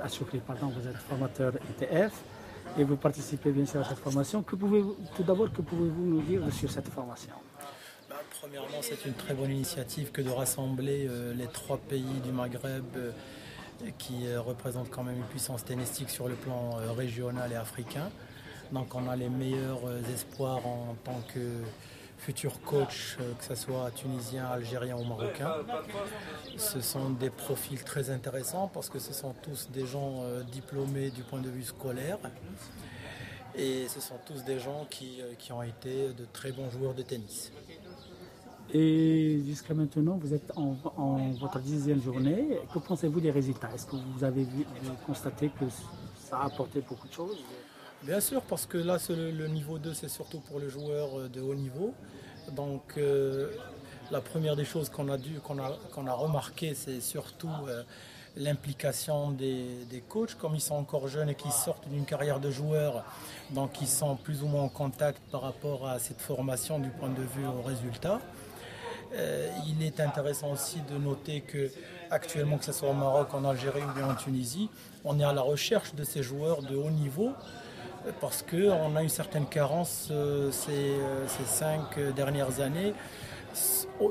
Achoukli, pardon, vous êtes formateur ITF et vous participez bien sûr à cette formation. Tout d'abord, que pouvez-vous nous dire sur cette formation? Premièrement, c'est une très bonne initiative que de rassembler les 3 pays du Maghreb qui représentent quand même une puissance tennistique sur le plan régional et africain. Donc on a les meilleurs espoirs en tant que futurs coachs, que ce soit tunisien, algérien ou marocain. Ce sont des profils très intéressants parce que ce sont tous des gens diplômés du point de vue scolaire et ce sont tous des gens qui ont été de très bons joueurs de tennis. Et jusqu'à maintenant, vous êtes en votre 10e journée. Que pensez-vous des résultats? Est-ce que vous avez constaté que ça a apporté beaucoup de choses? Bien sûr, parce que là, le niveau 2, c'est surtout pour le joueur de haut niveau. Donc, la première des choses qu'on a remarqué, c'est surtout l'implication des coachs. Comme ils sont encore jeunes et qu'ils sortent d'une carrière de joueur, donc ils sont plus ou moins en contact par rapport à cette formation du point de vue au résultat. Il est intéressant aussi de noter que actuellement, que ce soit au Maroc, en Algérie ou bien en Tunisie, on est à la recherche de ces joueurs de haut niveau parce qu'on a une certaine carence ces 5 dernières années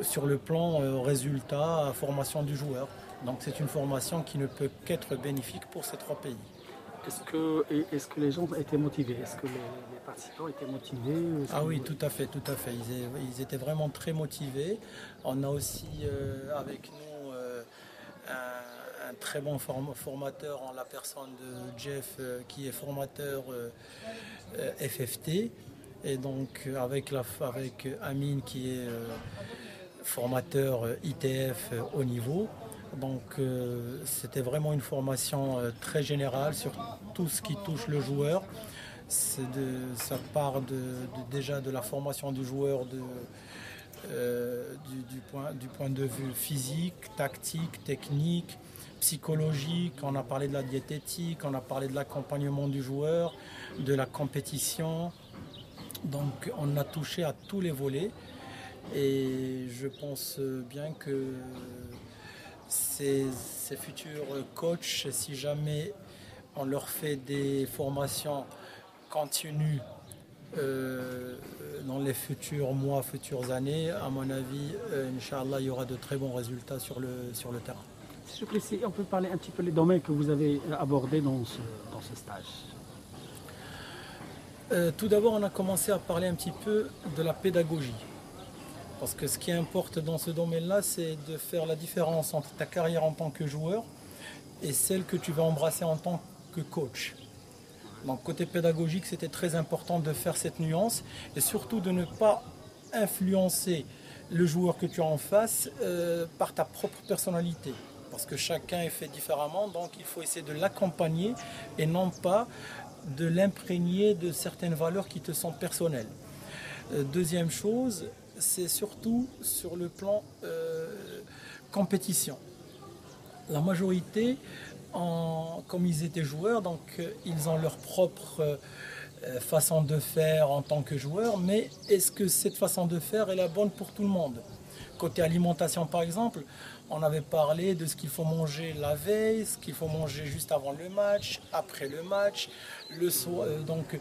sur le plan résultat, formation du joueur. Donc c'est une formation qui ne peut qu'être bénéfique pour ces 3 pays. Est-ce que les gens étaient motivés? Est-ce que les participants étaient motivés? Ah oui, tout à fait, tout à fait. Ils étaient vraiment très motivés. On a aussi avec nous un très bon formateur en la personne de Jeff qui est formateur FFT et donc avec Amine qui est formateur ITF haut niveau. Donc c'était vraiment une formation très générale sur tout ce qui touche le joueur. Ça part déjà de la formation du joueur du point de vue physique, tactique, technique, psychologique. On a parlé de la diététique, on a parlé de l'accompagnement du joueur, de la compétition. Donc on a touché à tous les volets et je pense bien que ces futurs coachs, si jamais on leur fait des formations continues dans les futurs mois, futures années, à mon avis, Inch'Allah, il y aura de très bons résultats sur le terrain. Si on peut parler un petit peu des domaines que vous avez abordés dans ce stage. Tout d'abord, on a commencé à parler un petit peu de la pédagogie. Parce que ce qui importe dans ce domaine-là, c'est de faire la différence entre ta carrière en tant que joueur et celle que tu vas embrasser en tant que coach. Donc côté pédagogique, c'était très important de faire cette nuance et surtout de ne pas influencer le joueur que tu as en face par ta propre personnalité. Parce que chacun est fait différemment, donc il faut essayer de l'accompagner et non pas de l'imprégner de certaines valeurs qui te sont personnelles. Deuxième chose, c'est surtout sur le plan compétition. La majorité, comme ils étaient joueurs, donc ils ont leur propre façon de faire en tant que joueurs, mais est-ce que cette façon de faire est la bonne pour tout le monde? Côté alimentation par exemple, on avait parlé de ce qu'il faut manger la veille, ce qu'il faut manger juste avant le match, après le match, le soir, donc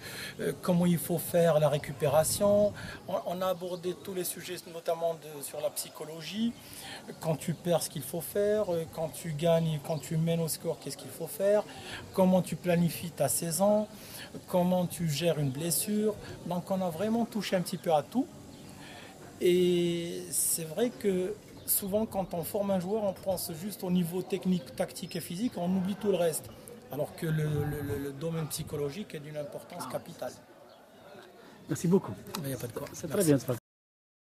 comment il faut faire la récupération. On a abordé tous les sujets, notamment sur la psychologie. Quand tu perds, ce qu'il faut faire, quand tu gagnes, quand tu mènes au score, qu'est-ce qu'il faut faire, comment tu planifies ta saison, comment tu gères une blessure. Donc on a vraiment touché un petit peu à tout. Et c'est vrai que souvent quand on forme un joueur, on pense juste au niveau technique, tactique et physique, on oublie tout le reste. Alors que le domaine psychologique est d'une importance capitale. Merci beaucoup. Il n'y a pas de quoi. C'est très bien.